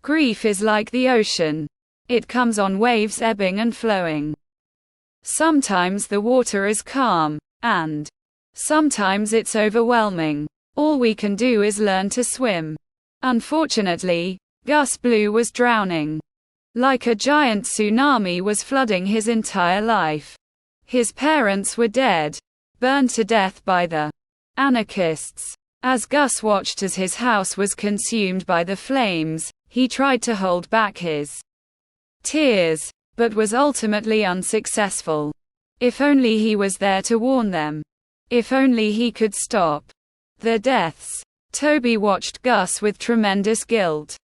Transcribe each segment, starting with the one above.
Grief is like the ocean. It comes on waves ebbing and flowing. Sometimes the water is calm, and sometimes it's overwhelming. All we can do is learn to swim. Unfortunately, Gus Blue was drowning. Like a giant tsunami was flooding his entire life. His parents were dead, burned to death by the anarchists. As Gus watched as his house was consumed by the flames, he tried to hold back his tears, but was ultimately unsuccessful. If only he was there to warn them. If only he could stop the deaths. Toby watched Gus with tremendous guilt.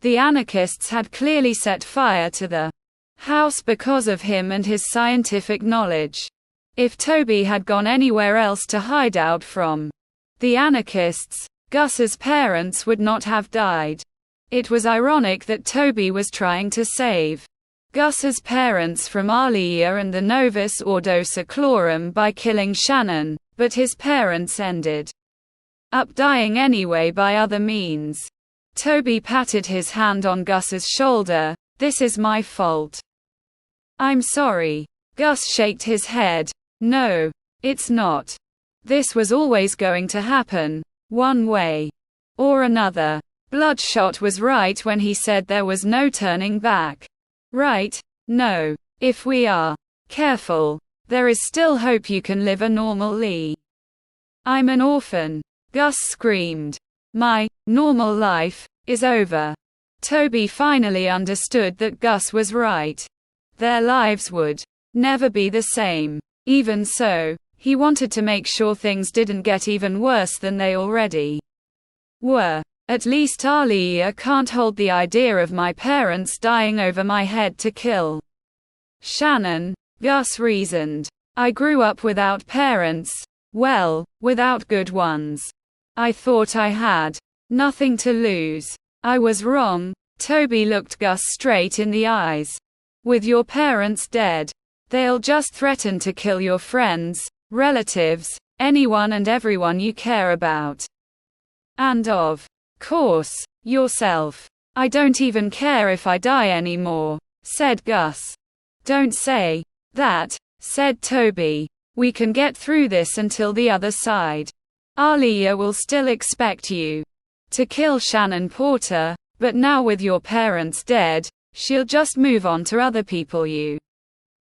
The anarchists had clearly set fire to the house because of him and his scientific knowledge. If Toby had gone anywhere else to hide out from the anarchists, Gus's parents would not have died. It was ironic that Toby was trying to save Gus's parents from Aaliyah and the Novus Ordo Seclorum by killing Shannon, but his parents ended up dying anyway by other means. Toby patted his hand on Gus's shoulder. "This is my fault. I'm sorry." Gus shook his head. "No, it's not. This was always going to happen, one way or another." Bloodshot was right when he said there was no turning back. Right? No. If we are careful, there is still hope you can live a normal life. "I'm an orphan," Gus screamed. "My normal life is over." Toby finally understood that Gus was right. Their lives would never be the same. Even so, he wanted to make sure things didn't get even worse than they already were. "At least Aaliyah can't hold the idea of my parents dying over my head to kill Shannon," Gus reasoned. "I grew up without parents. Well, without good ones. I thought I had nothing to lose. I was wrong." Toby looked Gus straight in the eyes. "With your parents dead, they'll just threaten to kill your friends, relatives, anyone and everyone you care about. And of course, yourself. I don't even care if I die anymore," said Gus. "Don't say that," said Toby. "We can get through this until the other side. Aaliyah will still expect you to kill Shannon Porter, but now with your parents dead, she'll just move on to other people you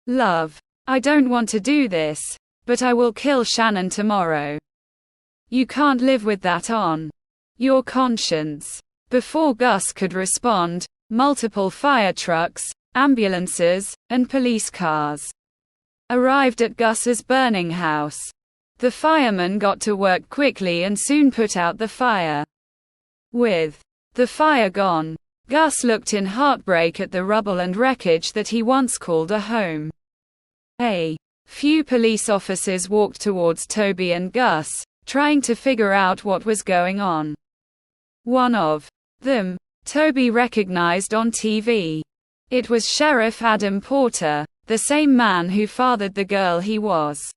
love. I don't want to do this, but I will kill Shannon tomorrow. You can't live with that on your conscience." Before Gus could respond, multiple fire trucks, ambulances, and police cars arrived at Gus's burning house. The firemen got to work quickly and soon put out the fire. With the fire gone, Gus looked in heartbreak at the rubble and wreckage that he once called a home. A few police officers walked towards Toby and Gus, trying to figure out what was going on. One of them, Toby recognized on TV. It was Sheriff Adam Porter, the same man who fathered the girl he was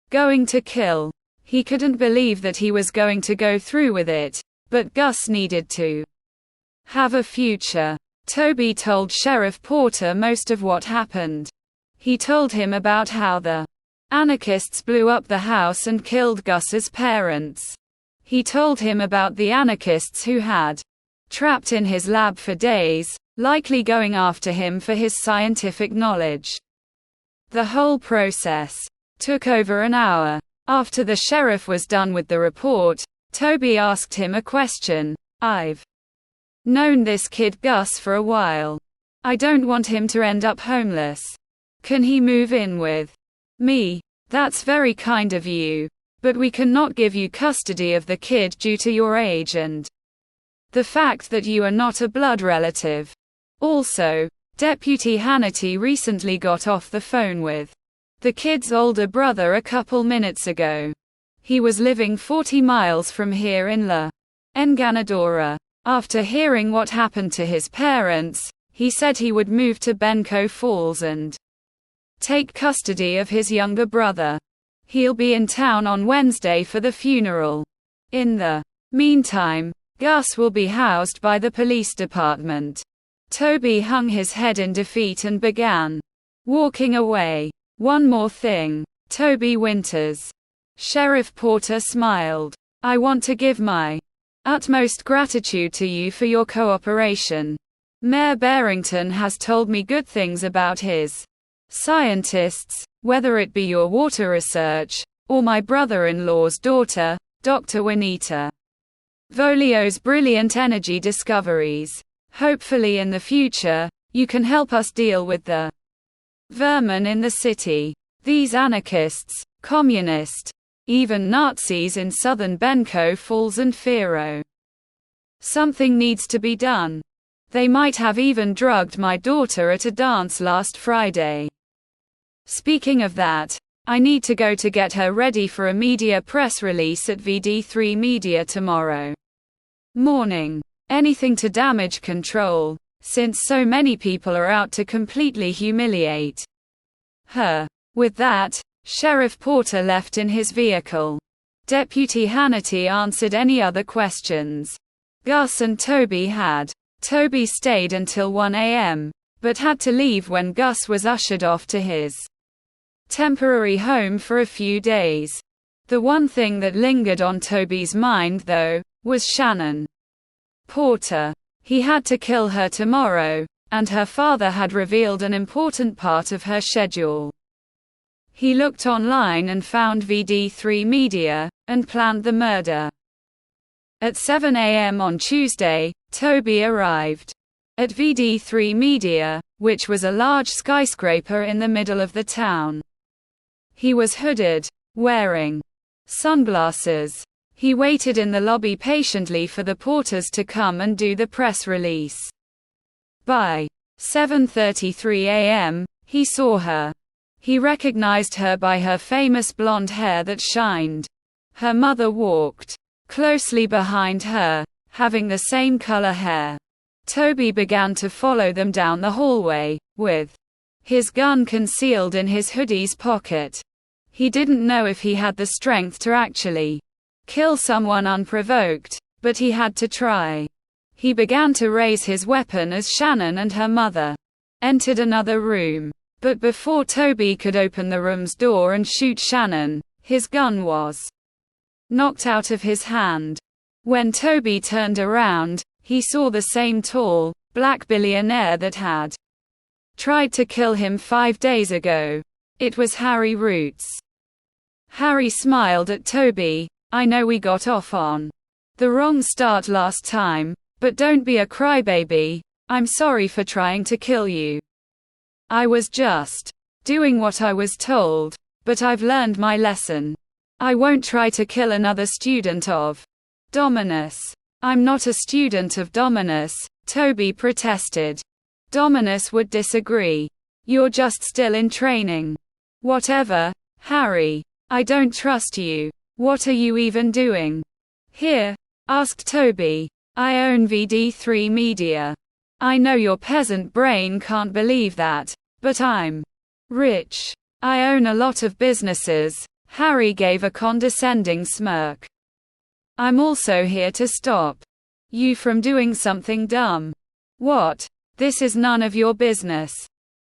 going to kill. He couldn't believe that he was going to go through with it, but Gus needed to have a future. Toby told Sheriff Porter most of what happened. He told him about how the anarchists blew up the house and killed Gus's parents. He told him about the anarchists who had trapped in his lab for days, likely going after him for his scientific knowledge. The whole process took over an hour. After the sheriff was done with the report, Toby asked him a question. "I've known this kid Gus for a while. I don't want him to end up homeless. Can he move in with me?" "That's very kind of you, but we cannot give you custody of the kid due to your age and the fact that you are not a blood relative. Also, Deputy Hannity recently got off the phone with the kid's older brother a couple minutes ago. He was living 40 miles from here in La Enganadora. After hearing what happened to his parents, he said he would move to Benco Falls and take custody of his younger brother. He'll be in town on Wednesday for the funeral. In the meantime, Gus will be housed by the police department. Toby hung his head in defeat and began walking away. One more thing, Toby Winters. Sheriff Porter smiled. I want to give my utmost gratitude to you for your cooperation. Mayor Barrington has told me good things about his scientists, whether it be your water research, or my brother-in-law's daughter, Dr. Juanita Volio's brilliant energy discoveries. Hopefully in the future, you can help us deal with the vermin in the city. These anarchists, communists, even Nazis in southern Benko Falls and Fero. Something needs to be done. They might have even drugged my daughter at a dance last Friday. Speaking of that, I need to go to get her ready for a media press release at VD3 Media tomorrow morning. Anything to damage control, since so many people are out to completely humiliate her. With that, Sheriff Porter left in his vehicle. Deputy Hannity answered any other questions Gus and Toby had. Toby stayed until 1 a.m., but had to leave when Gus was ushered off to his temporary home for a few days. The one thing that lingered on Toby's mind, though, was Shannon Porter. He had to kill her tomorrow, and her father had revealed an important part of her schedule. He looked online and found VD3 Media, and planned the murder. At 7 a.m. on Tuesday, Toby arrived at VD3 Media, which was a large skyscraper in the middle of the town. He was hooded, wearing sunglasses. He waited in the lobby patiently for the Porters to come and do the press release. By 7:33 a.m., he saw her. He recognized her by her famous blonde hair that shined. Her mother walked closely behind her, having the same color hair. Toby began to follow them down the hallway, with his gun concealed in his hoodie's pocket. He didn't know if he had the strength to actually kill someone unprovoked, but he had to try. He began to raise his weapon as Shannon and her mother entered another room. But before Toby could open the room's door and shoot Shannon, his gun was knocked out of his hand. When Toby turned around, he saw the same tall, black billionaire that had tried to kill him 5 days ago. It was Harry Roots. Harry smiled at Toby. I know we got off on the wrong start last time, but don't be a crybaby. I'm sorry for trying to kill you. I was just doing what I was told, but I've learned my lesson. I won't try to kill another student of Dominus. I'm not a student of Dominus, Toby protested. Dominus would disagree. You're just still in training. Whatever, Harry. I don't trust you. What are you even doing here? Asked Toby. I own VD3 Media. I know your peasant brain can't believe that, but I'm rich. I own a lot of businesses. Harry gave a condescending smirk. I'm also here to stop you from doing something dumb. What? This is none of your business.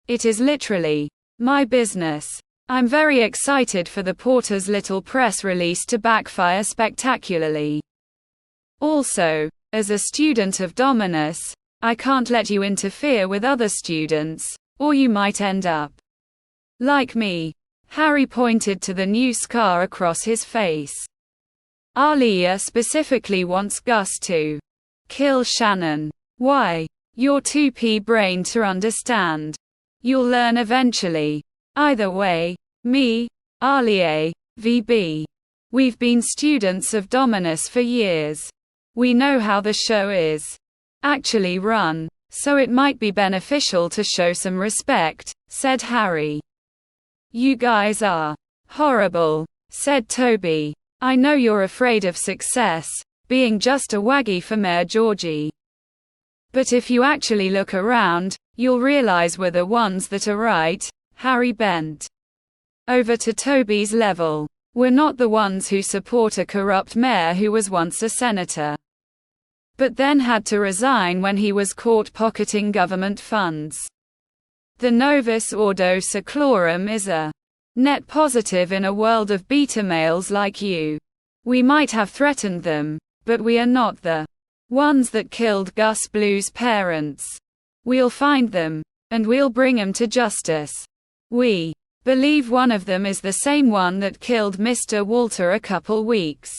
It is literally my business. I'm very excited for the Porter's little press release to backfire spectacularly. Also, as a student of Dominus, I can't let you interfere with other students, or you might end up like me. Harry pointed to the new scar across his face. Alia specifically wants Gus to kill Shannon. Why? You're too pea-brained to understand. You'll learn eventually. Either way, me, Alia, VB. We've been students of Dominus for years. We know how the show is actually run, so it might be beneficial to show some respect, said Harry. You guys are horrible, said Toby. I know you're afraid of success, being just a waggy for Mayor Georgie. But if you actually look around, you'll realize we're the ones that are right. Harry bent over to Toby's level. We're not the ones who support a corrupt mayor who was once a senator. but then had to resign when he was caught pocketing government funds. The Novus Ordo Seclorum is a net positive in a world of beta males like you. We might have threatened them, but we are not the ones that killed Gus Blue's parents. We'll find them, and we'll bring them to justice. We believe one of them is the same one that killed Mr. Walter a couple weeks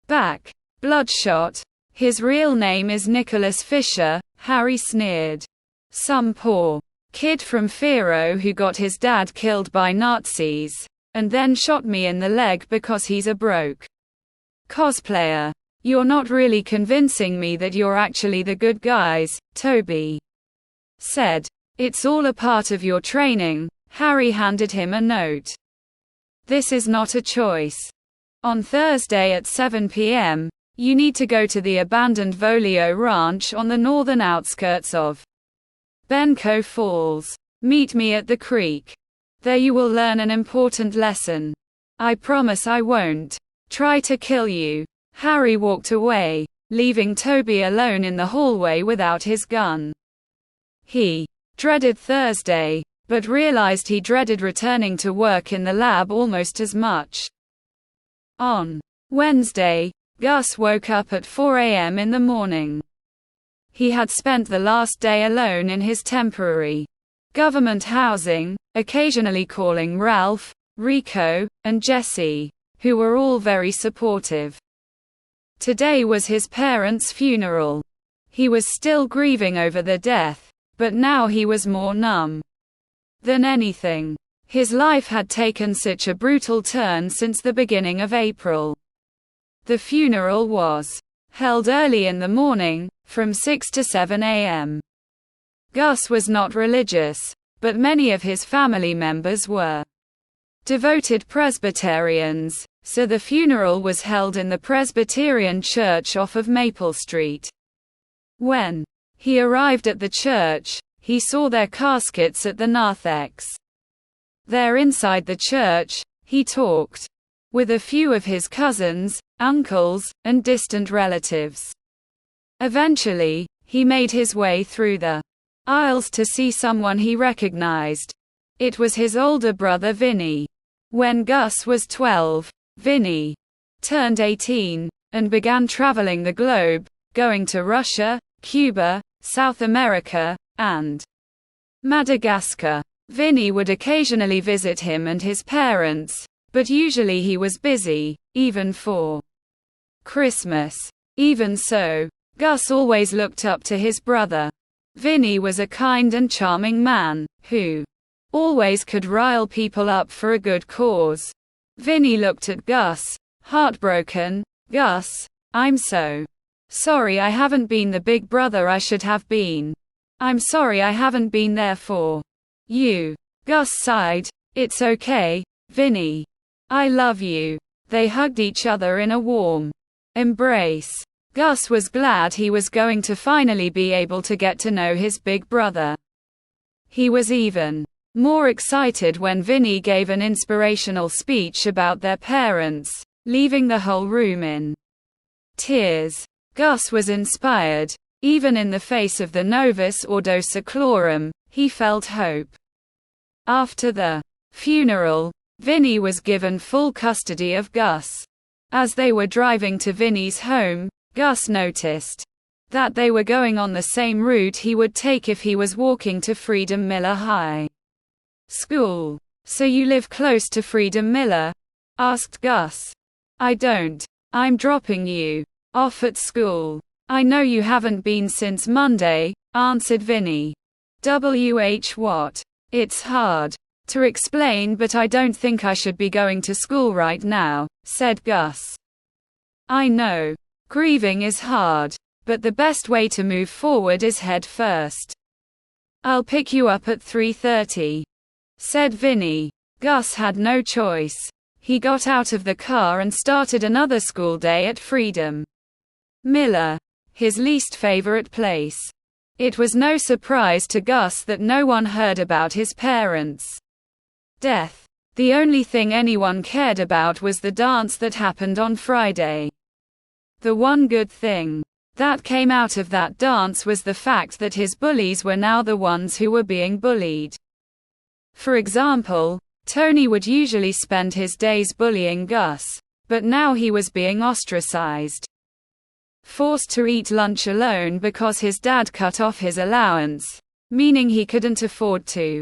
back. Bloodshot. His real name is Nicholas Fisher, Harry sneered. Some poor kid from Fero who got his dad killed by Nazis, and then shot me in the leg because he's a broke cosplayer. You're not really convincing me that you're actually the good guys, Toby said. It's all a part of your training. Harry handed him a note. This is not a choice. On Thursday at 7 p.m., you need to go to the abandoned Volio Ranch on the northern outskirts of Benco Falls. Meet me at the creek. There you will learn an important lesson. I promise I won't try to kill you. Harry walked away, leaving Toby alone in the hallway without his gun. He dreaded Thursday, but realized he dreaded returning to work in the lab almost as much. On Wednesday, Gus woke up at 4 a.m. in the morning. He had spent the last day alone in his temporary government housing, occasionally calling Ralph, Rico, and Jesse, who were all very supportive. Today was his parents' funeral. He was still grieving over the death, but now he was more numb than anything. His life had taken such a brutal turn since the beginning of April. The funeral was held early in the morning, from 6 to 7 a.m. Gus was not religious, but many of his family members were devoted Presbyterians, so the funeral was held in the Presbyterian church off of Maple Street. When he arrived at the church, he saw their caskets at the narthex. There inside the church, he talked with a few of his cousins, uncles, and distant relatives. Eventually, he made his way through the aisles to see someone he recognized. It was his older brother Vinny. When Gus was 12, Vinny turned 18, and began traveling the globe, going to Russia, Cuba, South America, and Madagascar. Vinny would occasionally visit him and his parents, but usually he was busy, even for Christmas. Even so, Gus always looked up to his brother. Vinny was a kind and charming man, who always could rile people up for a good cause. Vinny looked at Gus, heartbroken. Gus, I'm so sorry I haven't been the big brother I should have been. I'm sorry I haven't been there for you. Gus sighed. It's okay, Vinny. I love you. They hugged each other in a warm embrace. Gus was glad he was going to finally be able to get to know his big brother. He was even more excited when Vinny gave an inspirational speech about their parents, leaving the whole room in tears. Gus was inspired. Even in the face of the Novus Ordo Seclorum, he felt hope. After the funeral, Vinny was given full custody of Gus. As they were driving to Vinny's home, Gus noticed that they were going on the same route he would take if he was walking to Freedom Miller High School. So you live close to Freedom Miller? Asked Gus. I don't. I'm dropping you off at school. I know you haven't been since Monday, answered Vinny. What? It's hard to explain, but I don't think I should be going to school right now, said Gus. I know. Grieving is hard, but the best way to move forward is head first. I'll pick you up at 3:30, said Vinny. Gus had no choice. He got out of the car and started another school day at Freedom Miller, his least favorite place. It was no surprise to Gus that no one heard about his parents' death. The only thing anyone cared about was the dance that happened on Friday. The one good thing that came out of that dance was the fact that his bullies were now the ones who were being bullied. For example, Tony would usually spend his days bullying Gus, but now he was being ostracized. Forced to eat lunch alone because his dad cut off his allowance, meaning he couldn't afford to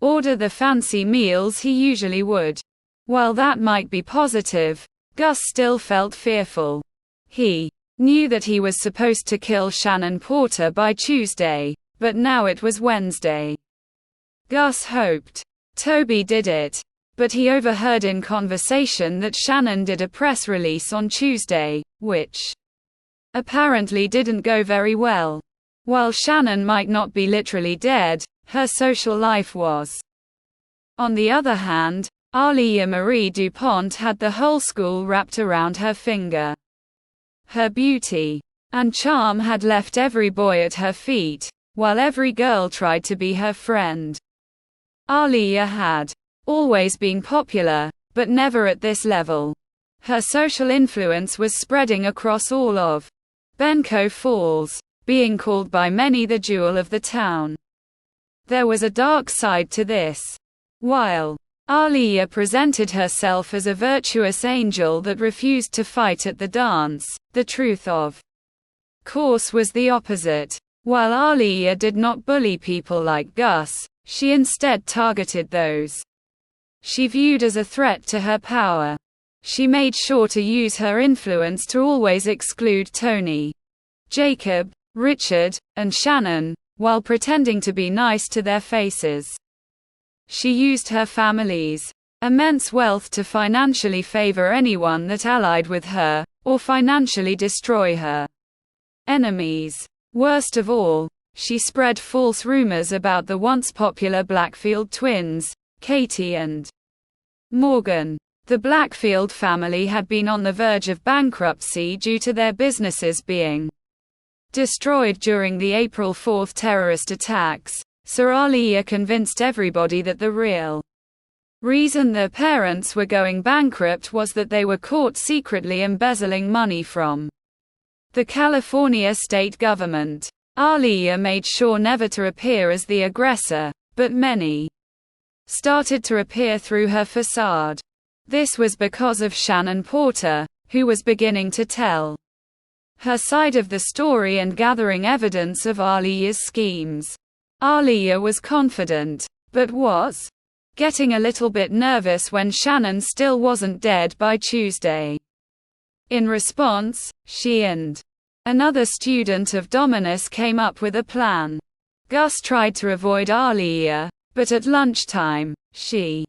order the fancy meals he usually would. While that might be positive, Gus still felt fearful. He knew that he was supposed to kill Shannon Porter by Tuesday, but now it was Wednesday. Gus hoped Toby did it, but he overheard in conversation that Shannon did a press release on Tuesday, which apparently didn't go very well. While Shannon might not be literally dead, her social life was. On the other hand, Aaliyah Marie DuPont had the whole school wrapped around her finger. Her beauty and charm had left every boy at her feet, while every girl tried to be her friend. Aaliyah had always been popular, but never at this level. Her social influence was spreading across all of Bencow Falls, being called by many the jewel of the town. There was a dark side to this. While Aaliyah presented herself as a virtuous angel that refused to fight at the dance, the truth of course was the opposite. While Aaliyah did not bully people like Gus, she instead targeted those she viewed as a threat to her power. She made sure to use her influence to always exclude Tony, Jacob, Richard, and Shannon, while pretending to be nice to their faces. She used her family's immense wealth to financially favor anyone that allied with her, or financially destroy her enemies. Worst of all, she spread false rumors about the once popular Blackfield twins, Katie and Morgan. The Blackfield family had been on the verge of bankruptcy due to their businesses being destroyed during the April 4 terrorist attacks, so Aaliyah convinced everybody that the real reason their parents were going bankrupt was that they were caught secretly embezzling money from the California state government. Aaliyah made sure never to appear as the aggressor, but many started to appear through her facade. This was because of Shannon Porter, who was beginning to tell her side of the story and gathering evidence of Aaliyah's schemes. Aaliyah was confident, but was getting a little bit nervous when Shannon still wasn't dead by Tuesday. In response, she and another student of Dominus came up with a plan. Gus tried to avoid Aaliyah, but at lunchtime, she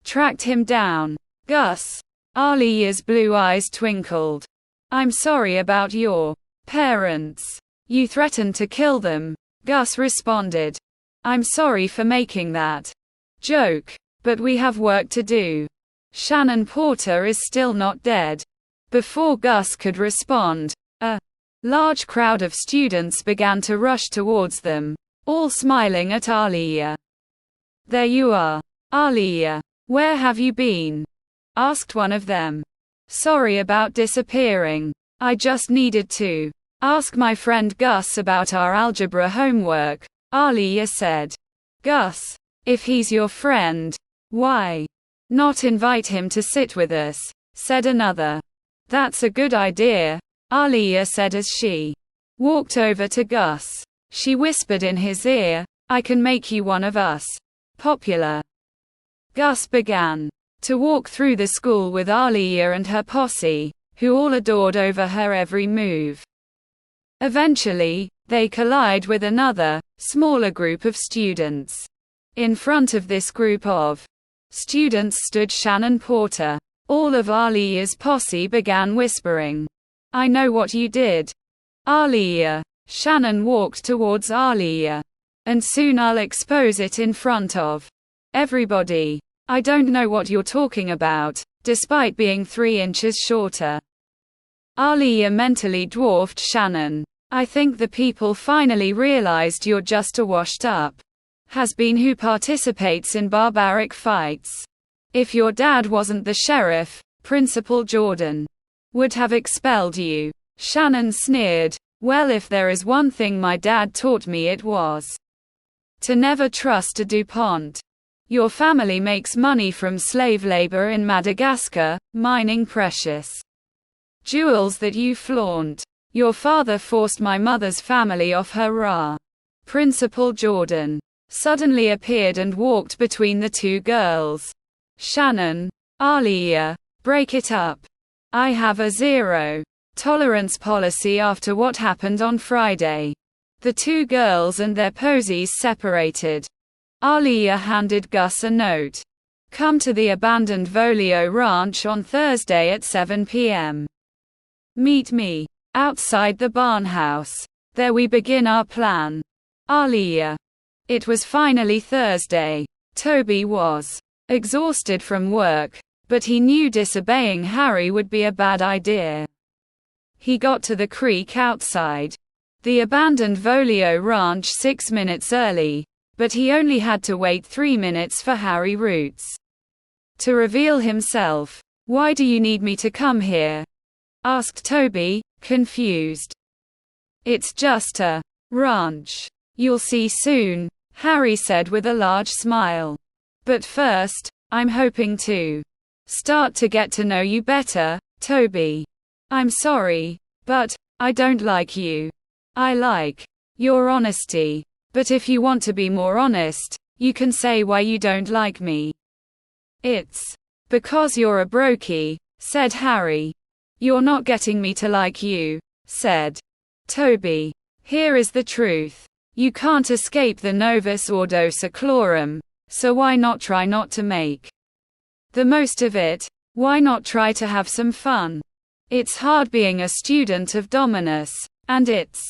tracked him down. Gus. Aaliyah's blue eyes twinkled. I'm sorry about your parents. You threatened to kill them. Gus responded. I'm sorry for making that joke, but we have work to do. Shannon Porter is still not dead. Before Gus could respond, a large crowd of students began to rush towards them, all smiling at Aaliyah. There you are, Aaliyah. Where have you been? Asked one of them. Sorry about disappearing. I just needed to ask my friend Gus about our algebra homework, Aaliyah said. Gus? If he's your friend, why not invite him to sit with us? Said another. That's a good idea, Aaliyah said as she walked over to Gus. She whispered in his ear, I can make you one of us. Popular. Gus began to walk through the school with Aaliyah and her posse, who all adored over her every move. Eventually, they collide with another, smaller group of students. In front of this group of students stood Shannon Porter. All of Aaliyah's posse began whispering, I know what you did. Aaliyah. Shannon walked towards Aaliyah. And soon I'll expose it in front of everybody. I don't know what you're talking about, despite being 3 inches shorter. Aaliyah mentally dwarfed Shannon. I think the people finally realized you're just a washed up has-been who participates in barbaric fights. If your dad wasn't the sheriff, Principal Jordan would have expelled you. Shannon sneered. Well, if there is one thing my dad taught me, it was to never trust a DuPont. Your family makes money from slave labor in Madagascar, mining precious jewels that you flaunt. Your father forced my mother's family off her ra. Principal Jordan suddenly appeared and walked between the two girls. Shannon, Aaliyah, break it up. I have a zero tolerance policy after what happened on Friday. The two girls and their posies separated. Aaliyah handed Gus a note. Come to the abandoned Volio Ranch on Thursday at 7 p.m. Meet me outside the barn house. There we begin our plan. Aaliyah. It was finally Thursday. Toby was exhausted from work, but he knew disobeying Harry would be a bad idea. He got to the creek outside the abandoned Volio Ranch 6 minutes early, but he only had to wait 3 minutes for Harry Roots to reveal himself. Why do you need me to come here? Asked Toby, confused. It's just a ranch. You'll see soon, Harry said with a large smile. But first, I'm hoping to start to get to know you better, Toby. I'm sorry, but I don't like you. I like your honesty. But if you want to be more honest, you can say why you don't like me. It's because you're a brokey, said Harry. You're not getting me to like you, said Toby. Here is the truth. You can't escape the Novus Ordo Seclorum, so why not try not to make the most of it? Why not try to have some fun? It's hard being a student of Dominus, and it's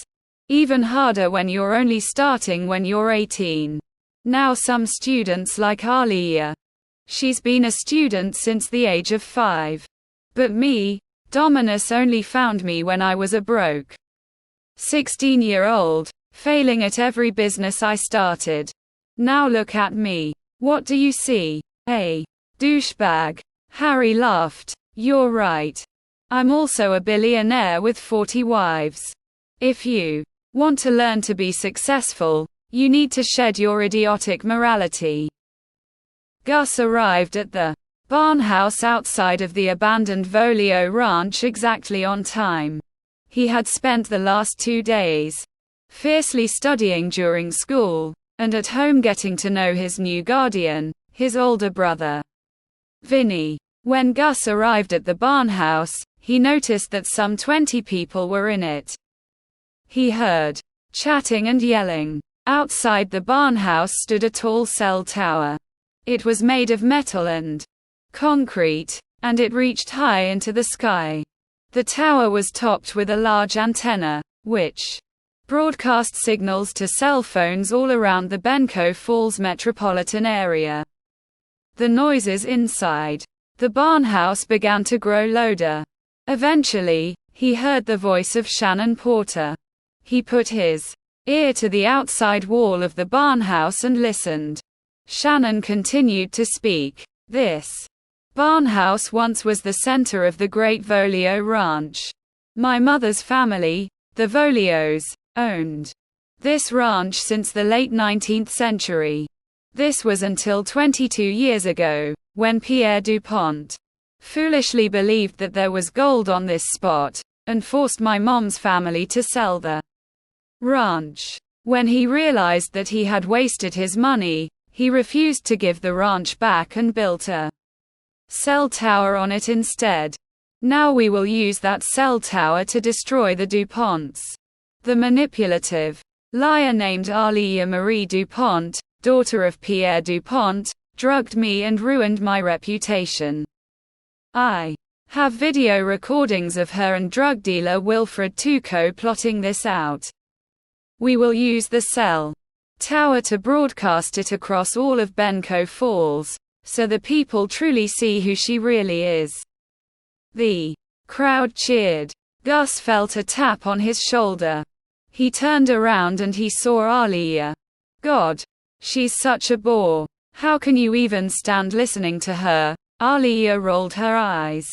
even harder when you're only starting when you're 18. Now some students like Aaliyah. She's been a student since the age of 5. But me, Dominus only found me when I was a broke 16-year-old, failing at every business I started. Now look at me. What do you see? A douchebag. Harry laughed. You're right. I'm also a billionaire with 40 wives. If you want to learn to be successful, you need to shed your idiotic morality. Gus arrived at the barn house outside of the abandoned Volio Ranch exactly on time. He had spent the last 2 days fiercely studying during school, and at home getting to know his new guardian, his older brother, Vinny. When Gus arrived at the barn house, he noticed that some 20 people were in it. He heard chatting and yelling. Outside the barn house stood a tall cell tower. It was made of metal and concrete, and it reached high into the sky. The tower was topped with a large antenna, which broadcast signals to cell phones all around the Benco Falls metropolitan area. The noises inside the barn house began to grow louder. Eventually, he heard the voice of Shannon Porter. He put his ear to the outside wall of the barn house and listened. Shannon continued to speak. This barn house once was the center of the Great Volio Ranch. My mother's family, the Volios, owned this ranch since the late 19th century. This was until 22 years ago, when Pierre DuPont foolishly believed that there was gold on this spot, and forced my mom's family to sell the ranch. When he realized that he had wasted his money, he refused to give the ranch back and built a cell tower on it instead. Now we will use that cell tower to destroy the DuPonts. The manipulative liar named Aaliyah Marie DuPont, daughter of Pierre DuPont, drugged me and ruined my reputation. I have video recordings of her and drug dealer Wilfred Tuco plotting this out. We will use the cell tower to broadcast it across all of Benco Falls, so the people truly see who she really is. The crowd cheered. Gus felt a tap on his shoulder. He turned around and he saw Aaliyah. God. She's such a bore. How can you even stand listening to her? Aaliyah rolled her eyes.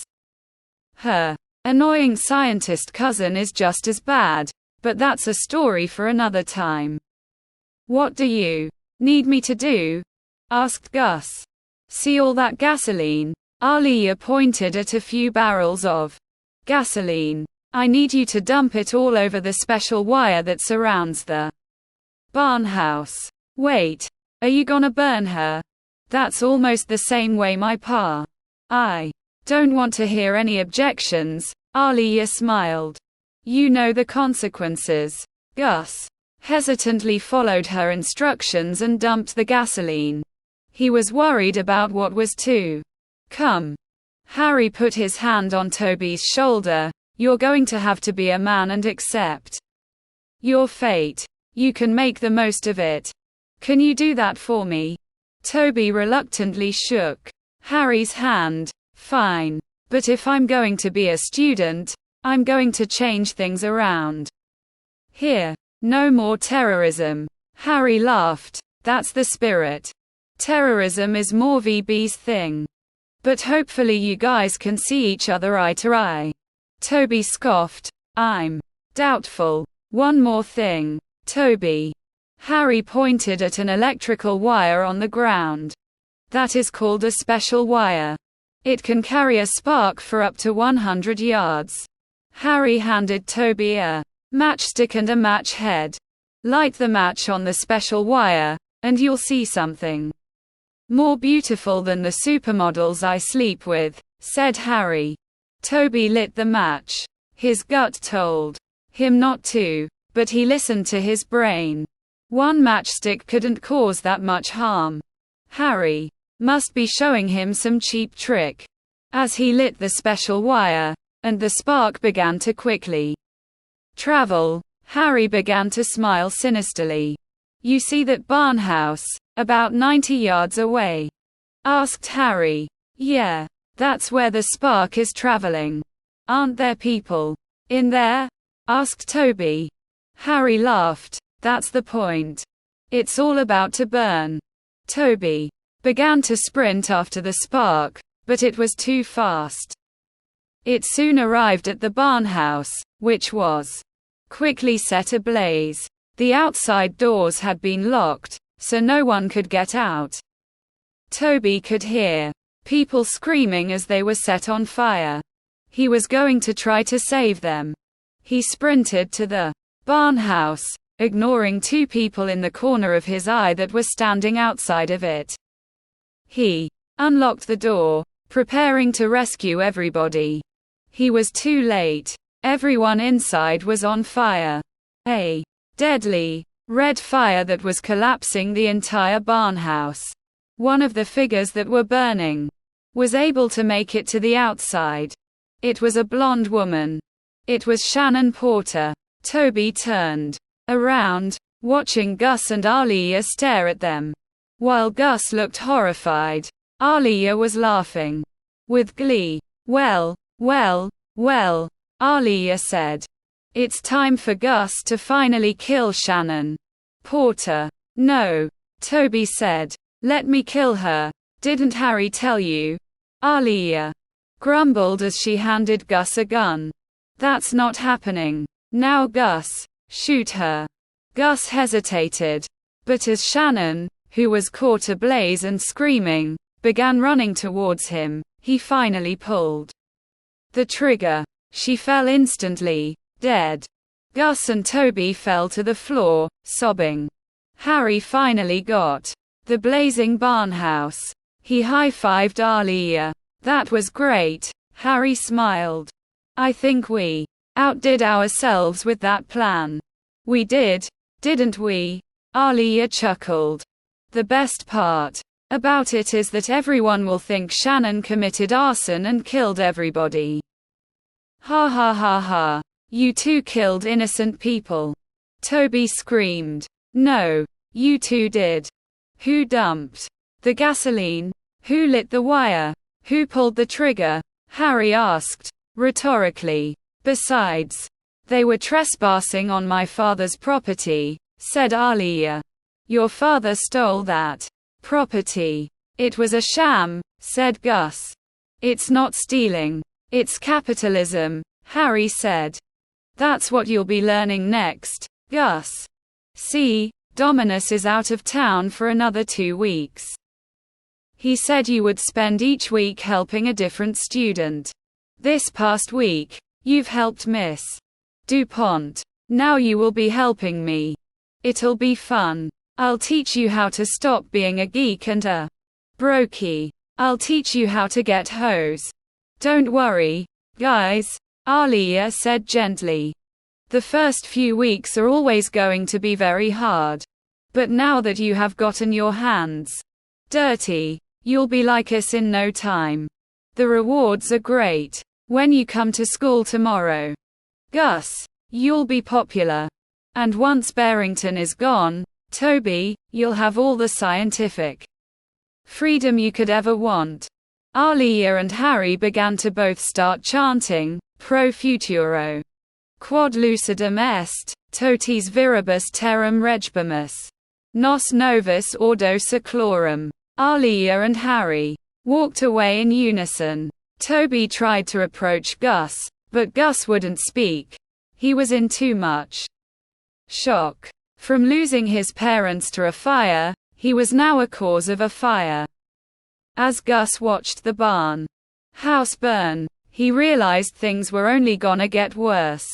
Her annoying scientist cousin is just as bad, but that's a story for another time. What do you need me to do? Asked Gus. See all that gasoline? Alia pointed at a few barrels of gasoline. I need you to dump it all over the special wire that surrounds the barn house. Wait, are you gonna burn her? That's almost the same way my pa. I don't want to hear any objections, Alia smiled. You know the consequences. Gus hesitantly followed her instructions and dumped the gasoline. He was worried about what was to come. Harry put his hand on Toby's shoulder. You're going to have to be a man and accept your fate. You can make the most of it. Can you do that for me? Toby reluctantly shook Harry's hand. Fine. But if I'm going to be a student, I'm going to change things around. Here. No more terrorism. Harry laughed. That's the spirit. Terrorism is more VB's thing. But hopefully you guys can see each other eye to eye. Toby scoffed. I'm doubtful. One more thing. Toby. Harry pointed at an electrical wire on the ground. That is called a special wire. It can carry a spark for up to 100 yards. Harry handed Toby a matchstick and a match head. Light the match on the special wire, and you'll see something more beautiful than the supermodels I sleep with, said Harry. Toby lit the match. His gut told him not to, but he listened to his brain. One matchstick couldn't cause that much harm. Harry must be showing him some cheap trick. As he lit the special wire, and the spark began to quickly travel, Harry began to smile sinisterly. You see that barn house, about 90 yards away? Asked Harry. Yeah, that's where the spark is traveling. Aren't there people in there? Asked Toby. Harry laughed. That's the point. It's all about to burn. Toby began to sprint after the spark, but it was too fast. It soon arrived at the barn house, which was quickly set ablaze. The outside doors had been locked, so no one could get out. Toby could hear people screaming as they were set on fire. He was going to try to save them. He sprinted to the barn house, ignoring two people in the corner of his eye that were standing outside of it. He unlocked the door, preparing to rescue everybody. He was too late. Everyone inside was on fire. A deadly red fire that was collapsing the entire barn house. One of the figures that were burning was able to make it to the outside. It was a blonde woman. It was Shannon Porter. Toby turned around, watching Gus and Alia stare at them. While Gus looked horrified, Alia was laughing with glee. Well, Alia said. It's time for Gus to finally kill Shannon Porter. No, Toby said. Let me kill her. Didn't Harry tell you? Alia grumbled as she handed Gus a gun. That's not happening. Now Gus, shoot her. Gus hesitated. But as Shannon, who was caught ablaze and screaming, began running towards him, he finally pulled the trigger. She fell instantly, dead. Gus and Toby fell to the floor, sobbing. Harry finally got the blazing barn house. He high-fived Alia. That was great. Harry smiled. I think we outdid ourselves with that plan. We did, didn't we? Alia chuckled. The best part about it is that everyone will think Shannon committed arson and killed everybody. Ha ha ha ha. You two killed innocent people. Toby screamed. No, you two did. Who dumped the gasoline? Who lit the wire? Who pulled the trigger? Harry asked, rhetorically. Besides, they were trespassing on my father's property, said Alia. Your father stole that property. It was a sham, said Gus. It's not stealing. It's capitalism, Harry said. That's what you'll be learning next, Gus. See, Dominus is out of town for another 2 weeks. He said you would spend each week helping a different student. This past week, you've helped Miss DuPont. Now you will be helping me. It'll be fun. I'll teach you how to stop being a geek and a brokey. I'll teach you how to get hoes. Don't worry, guys, Alia said gently. The first few weeks are always going to be very hard. But now that you have gotten your hands dirty, you'll be like us in no time. The rewards are great. When you come to school tomorrow, Gus, you'll be popular. And once Barrington is gone, Toby, you'll have all the scientific freedom you could ever want. Alia and Harry began to both start chanting, Pro futuro. Quod lucidum est, totis viribus terram regibimus. Nos novus ordo seclorum. Alia and Harry walked away in unison. Toby tried to approach Gus, but Gus wouldn't speak. He was in too much shock. From losing his parents to a fire, he was now a cause of a fire. As Gus watched the barn house burn, he realized things were only gonna get worse.